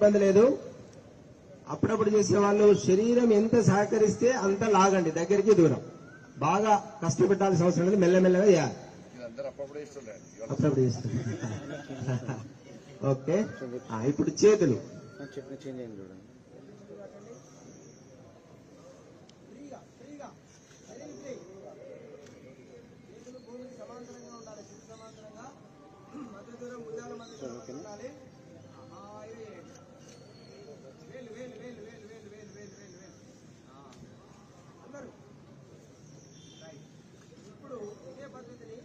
ఇబ్బంది లేదు. అప్పుడప్పుడు చేసే వాళ్ళు శరీరం ఎంత సహకరిస్తే అంత లాగండి, దగ్గరికి దూరం. బాగా కష్టపెట్టాల్సిన అవసరం లేదు, మెల్లమెల్లగా చేయాలి. అప్పుడప్పుడు చేస్తుంది. ఓకే, ఇప్పుడు చేతులు సమాంతరంగా ఉండాలి, సమాంతరంగా మధ్య దూరం భుజాల మధ్య దూరం ఉండాలి. వేలు వేలు వేలు వేలు వేలు వేలు వేలు వేలు వేలు అందరూ. ఇప్పుడు ఇదే పద్ధతిని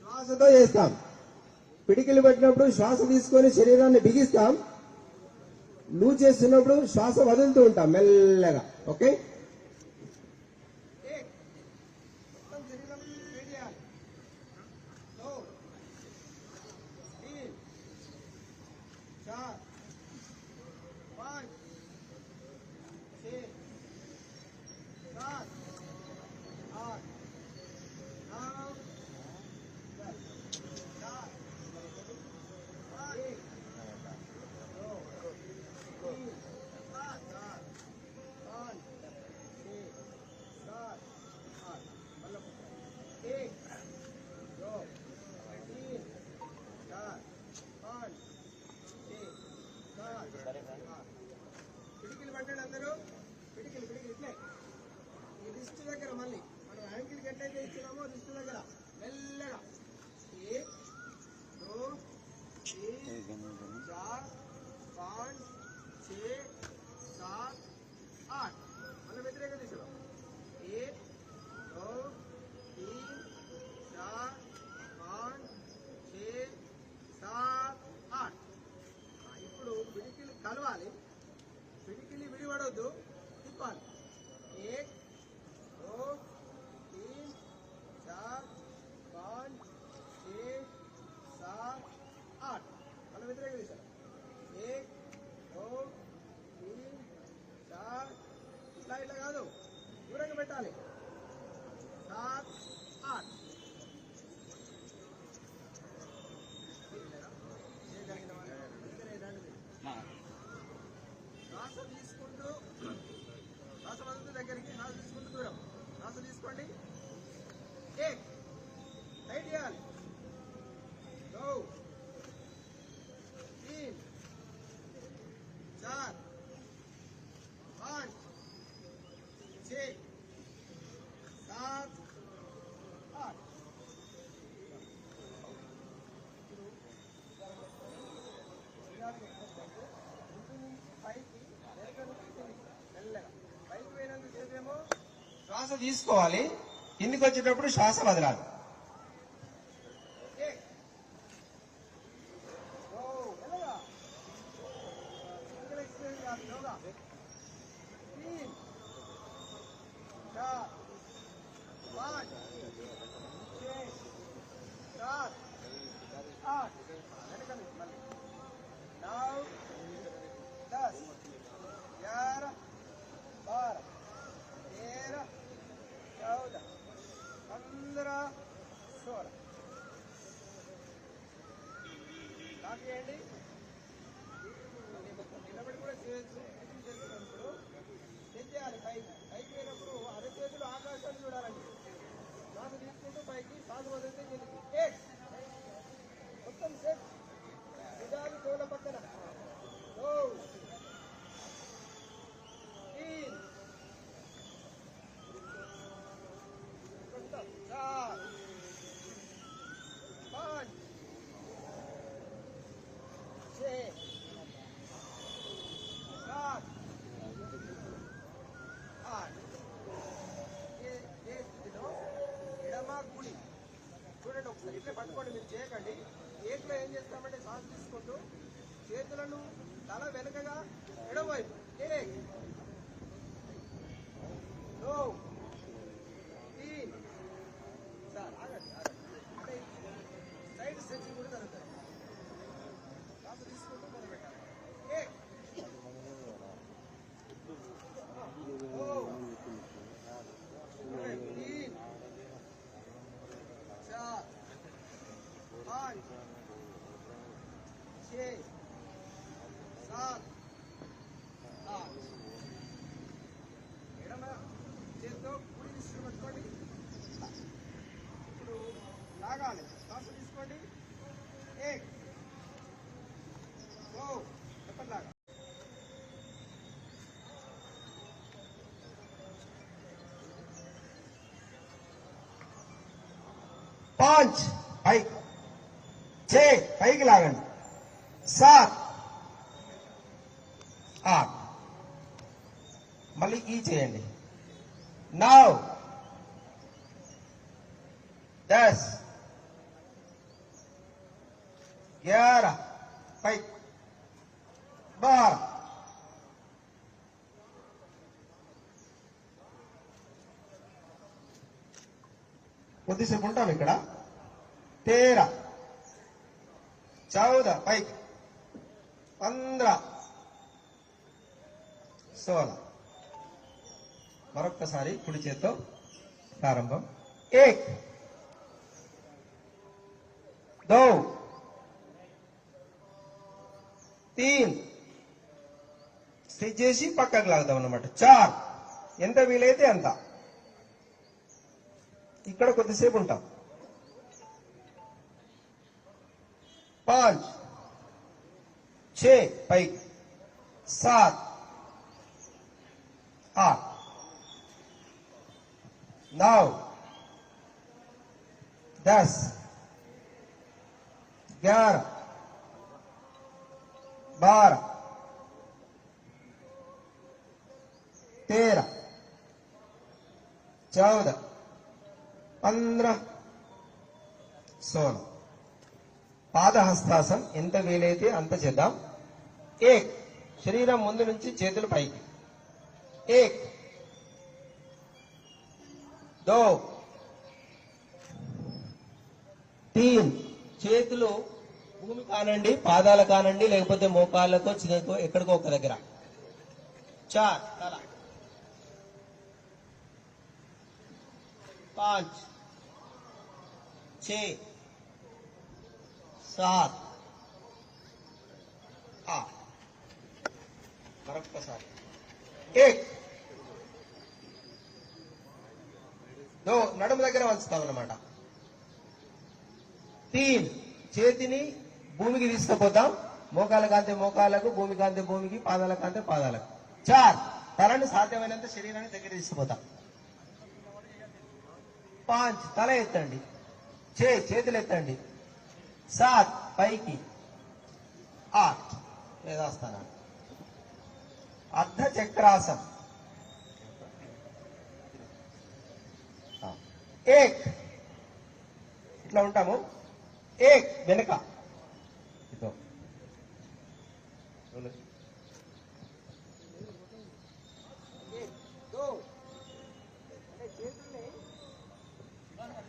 శ్వాసతో చేస్తాం. పిడికిలు పెట్టినప్పుడు శ్వాస తీసుకొని శరీరాన్ని బిగిస్తాం. లూజ్ చేస్తున్నప్పుడు శ్వాస వదులుతూ ఉంటాం మెల్లగా. ఓకే, పిడికిలు పట్టండి అందరూ. పిడికిలు పిడికిలు ఇట్లే ఈ రిస్ట్ దగ్గర మళ్ళీ మనం యాంకిల్కి ఎట్లయితే ఇచ్చినామో రిస్ట్ దగ్గర మెల్లగా 1 2 3 4 5 6 7 8 మళ్ళీ వ్యతిరేక దిశలో 1 2 3 4 5 6 7 8. ఇప్పుడు పిడికిలు కలవాలి, పిడికిలి విడిపడవద్దు, తిప్పాలి. 1 2 3 4 5 6 7 8 మళ్ళీ వ్యతిరేక దిశ 1 2 3 4 ఇట్లా ఇట్లా కాదు, దూరంగా పెట్టాలి. 7 8 శ్వాస తీసుకుంటూ శ్వాస వదులుతూ దగ్గరికి, శ్వాస తీసుకుంటూ దూరం. శ్వాస తీసుకోండి, టైట్ చేయాలి. 2 3 4 5 6 7 8. పైకి పోయినందుకేమో శ్వాస తీసుకోవాలి, కిందికి వచ్చేటప్పుడు శ్వాస వదలాలి. చేయండి, నిలబడి కూడా చేస్తున్నప్పుడు తెచ్చేయాలి. పైకి పైకి పోయినప్పుడు అరచేతులు ఆకాశాన్ని చూడాలండి. శ్వాస తీసుకుంటూ పైకి, శ్వాస వదిలితే కిందికి. మొత్తం సెట్, భుజాలు చెవుల పక్కన. 2 3 4 5 6 7 8. ఎడమ గుడి చూడండి ఒకసారి, ఇట్లా పట్టుకోండి, మీరు చేయకండి. ఏట్లో ఏం చేస్తామంటే శ్వాస తీసుకుంటూ చేతులను తల వెనుకగా ఎడమవైపు. 2 3 సార్ ఆగండి అంటే సైడ్ స్ట్రెచింగ్ కూడా జరుగుతుంది. శ్వాస తీసుకుంటూ మొదలుపెట్టాలి. 4 5 6 పాంచ్ పైకి, చే పైకి లాగండి, సాత్ ఆట్, మళ్ళీ ఈ చేయండి, 9 10 11 పైకి, 12 కొద్దిసేపు ఉంటాం ఇక్కడ, 13 14 పైకి, 15 16 మరొక్కసారి కుడి చేత్తో ప్రారంభం, 1 2 3 స్టిచ్ చేసి పక్కకు లాగుతాం అన్నమాట, 4 ఎంత వీలైతే అంత, ఇక్కడ కొద్దిసేపు ఉంటాం, 5 6 పైకి, 7 8 9 10 11 12 13 14 15 16 పాదహస్తాసనం ఎంత వీలైతే అంత చేద్దాం, 1 శరీరం ముందు నుంచి చేతులు పైకి, 1 2 3 చేతులు భూమి కానండి, పాదాలు కానండి, లేకపోతే మోకాళ్ళతో చిన్నకో ఎక్కడికో ఒక దగ్గర, 4 తల, 5 6 7 8 మరొక్కసారి, 1 2 నడుము దగ్గర వంచుతాం అన్నమాట, 3 చేతిని భూమికి తీసుకుపోతాం, మోకాల కాంతే మోకాలకు, భూమి కాంతే భూమికి, పాదాల కాంతే పాదాలకు, 4 తలని సాధ్యమైనంత శరీరాన్ని దగ్గర తీసుకుపోతాం, 5 తల ఎత్తండి, చేతులు ఎత్తండి, 7 పైకి, 8 యథాస్థానం, అర్ధ చక్రాసనం, 1 ఇట్లా ఉంటాము, 1 వెనుక,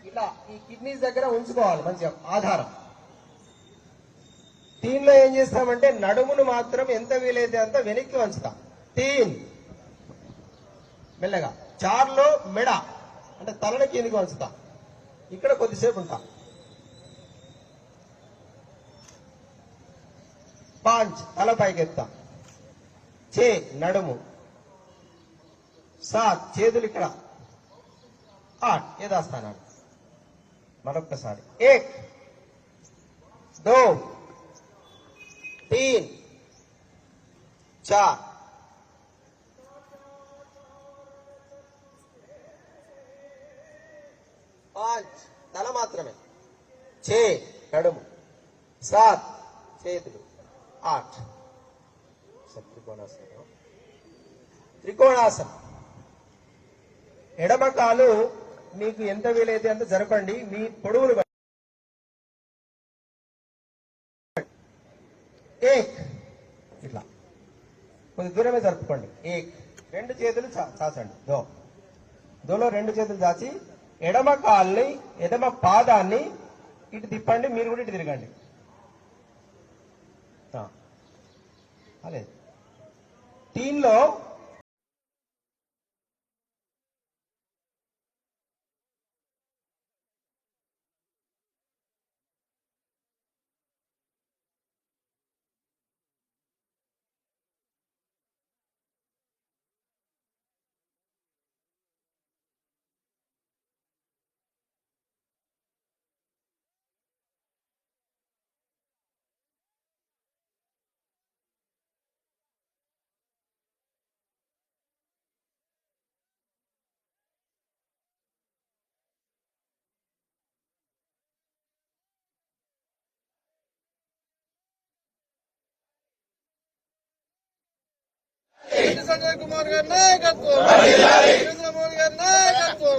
ఇలా ఈ కిడ్నీస్ దగ్గర ఉంచుకోవాలి మంచిగా ఆధారం. దీనిలో ఏం చేస్తామంటే నడుమును మాత్రం ఎంత వీలైతే అంత వెనక్కి వంచుతాం, 3 మెల్లగా, 4లో మెడ అంటే తలని కిందికి వంచుతాం, ఇక్కడ కొద్దిసేపు ఉంటాం, 5 తల పైకి ఎత్తాం, నడుము, 7 చేతులు ఇక్కడ, 8 యథాస్థానాలు, మరొక్కసారి 1 2 3 4 5 తల మాత్రమే, నడుము, 7 చేతులు, 8 త్రికోణాసనం. త్రికోణాసనం ఎడమ కాలు మీకు ఎంత వీలైతే అంత జరపండి, మీ పొడవును బట్టి. 1 ఇట్లా కొద్ది దూరమే జరుపుకోండి, 1 2 చేతులు చాచండి, దోలో 2 చేతులు చాచి ఎడమ కాల్ని, ఎడమ పాదాన్ని ఇటు తిప్పండి, మీరు కూడా ఇటు తిరగండి, అదే దీనిలో సంజయ్ కుమార్ గారి నాయకత్వం, నరేంద్ర మోడీ గారి నాయకత్వం.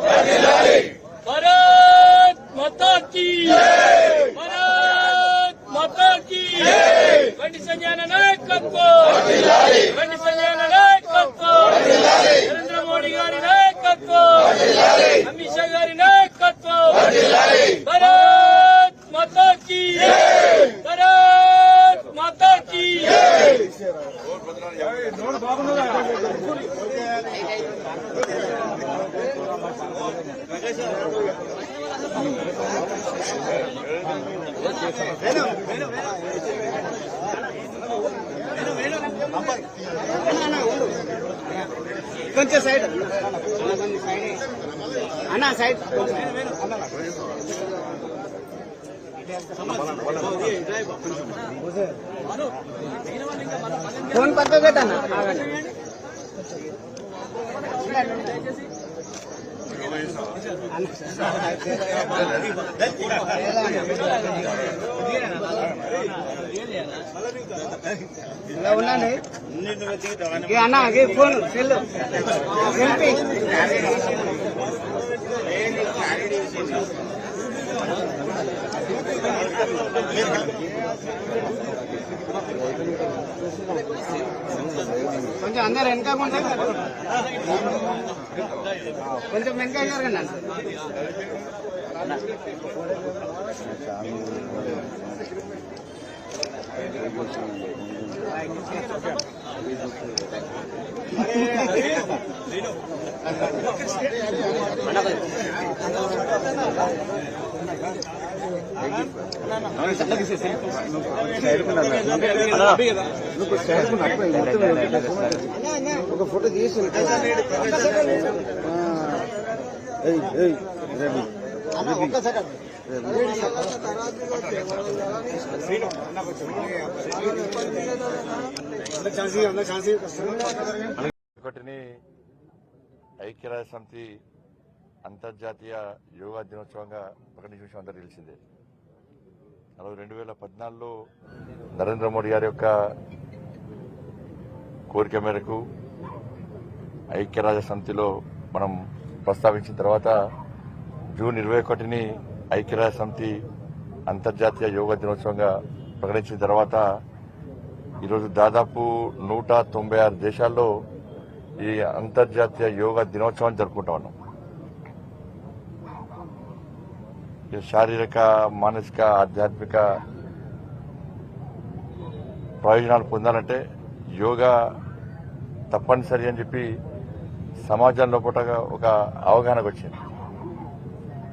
భారత్ మాతా కీ భారత్ మాతా కీ బండి సంజయ్ నాయకత్వం, బండి సంజయ్ నాయకత్వం, నరేంద్ర మోడీ గారి నాయకత్వం, అమిత్ షా గారి నాయకత్వం. భారత్ మాతా కీ భారత్ మాతా కీ. కొంచెం సైడ్ అన్నా, సైడ్ ఫోన్ పక్క పెట్టన్నా. ఇలా ఉన్నాను అన్నా, ఫోన్ సెల్ సెల్ఫీ. కొంచెం అందరు వెనకాకుండా కొంచెం వెనక జరగండి అన్న. ఒక ఫోటో తీసి ఒకటిని ఐక్యరాజ్య సమితి అంతర్జాతీయ యోగా దినోత్సవంగా ప్రకటించిన విషయం అందరూ తెలిసిందే. 2014లో నరేంద్ర మోడీ గారి యొక్క కోరిక మేరకు ఐక్యరాజ్య సమితిలో మనం ప్రస్తావించిన తర్వాత జూన్ 21ని ఐక్యరాజ్య సమితి అంతర్జాతీయ యోగా దినోత్సవంగా ప్రకటించిన తర్వాత ఈరోజు దాదాపు 196 దేశాల్లో ఈ అంతర్జాతీయ యోగా దినోత్సవాన్ని జరుపుకుంటా ఉన్నాం. శారీరక, మానసిక, ఆధ్యాత్మిక ప్రయోజనాలు పొందాలంటే యోగా తప్పనిసరి అని చెప్పి సమాజంలో పూటగా ఒక అవగాహనకు వచ్చింది.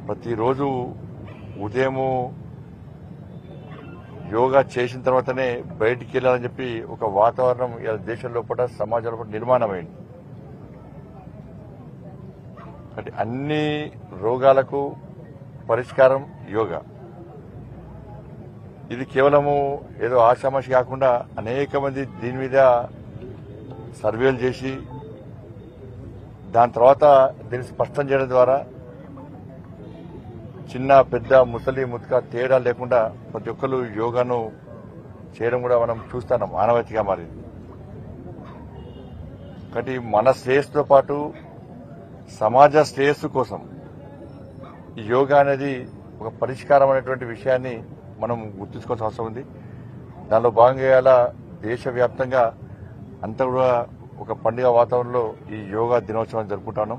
ప్రతిరోజు ఉదయము యోగా చేసిన తర్వాతనే బయటికి వెళ్ళాలని చెప్పి ఒక వాతావరణం దేశంలో పూట సమాజంలో పూట నిర్మాణమైంది. అంటే అన్ని రోగాలకు పరిష్కారం యోగా. ఇది కేవలము ఏదో ఆషామాషి కాకుండా అనేక మంది దీని మీద సర్వేలు చేసి దాని తర్వాత దీన్ని స్పష్టం చేయడం ద్వారా చిన్న పెద్ద ముసలి ముతక తేడా లేకుండా ప్రతి ఒక్కరు యోగాను చేయడం కూడా మనం చూస్తున్నాం, ఆనవాయితీగా మారింది. కాబట్టి మన శ్రేయస్సుతో పాటు సమాజ శ్రేయస్సు కోసం ఈ యోగా అనేది ఒక పరిష్కారం అనేటువంటి విషయాన్ని మనం గుర్తుంచుకోవాల్సిన అవసరం ఉంది. దానిలో భాగంగా ఇలా దేశవ్యాప్తంగా అంతా కూడా ఒక పండుగ వాతావరణంలో ఈ యోగా దినోత్సవాన్ని జరుపుకుంటాను.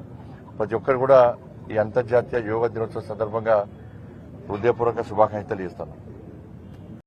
ప్రతి ఒక్కరు కూడా ఈ అంతర్జాతీయ యోగా దినోత్సవం సందర్భంగా హృదయపూర్వక శుభాకాంక్షలు తెలియజేస్తాను.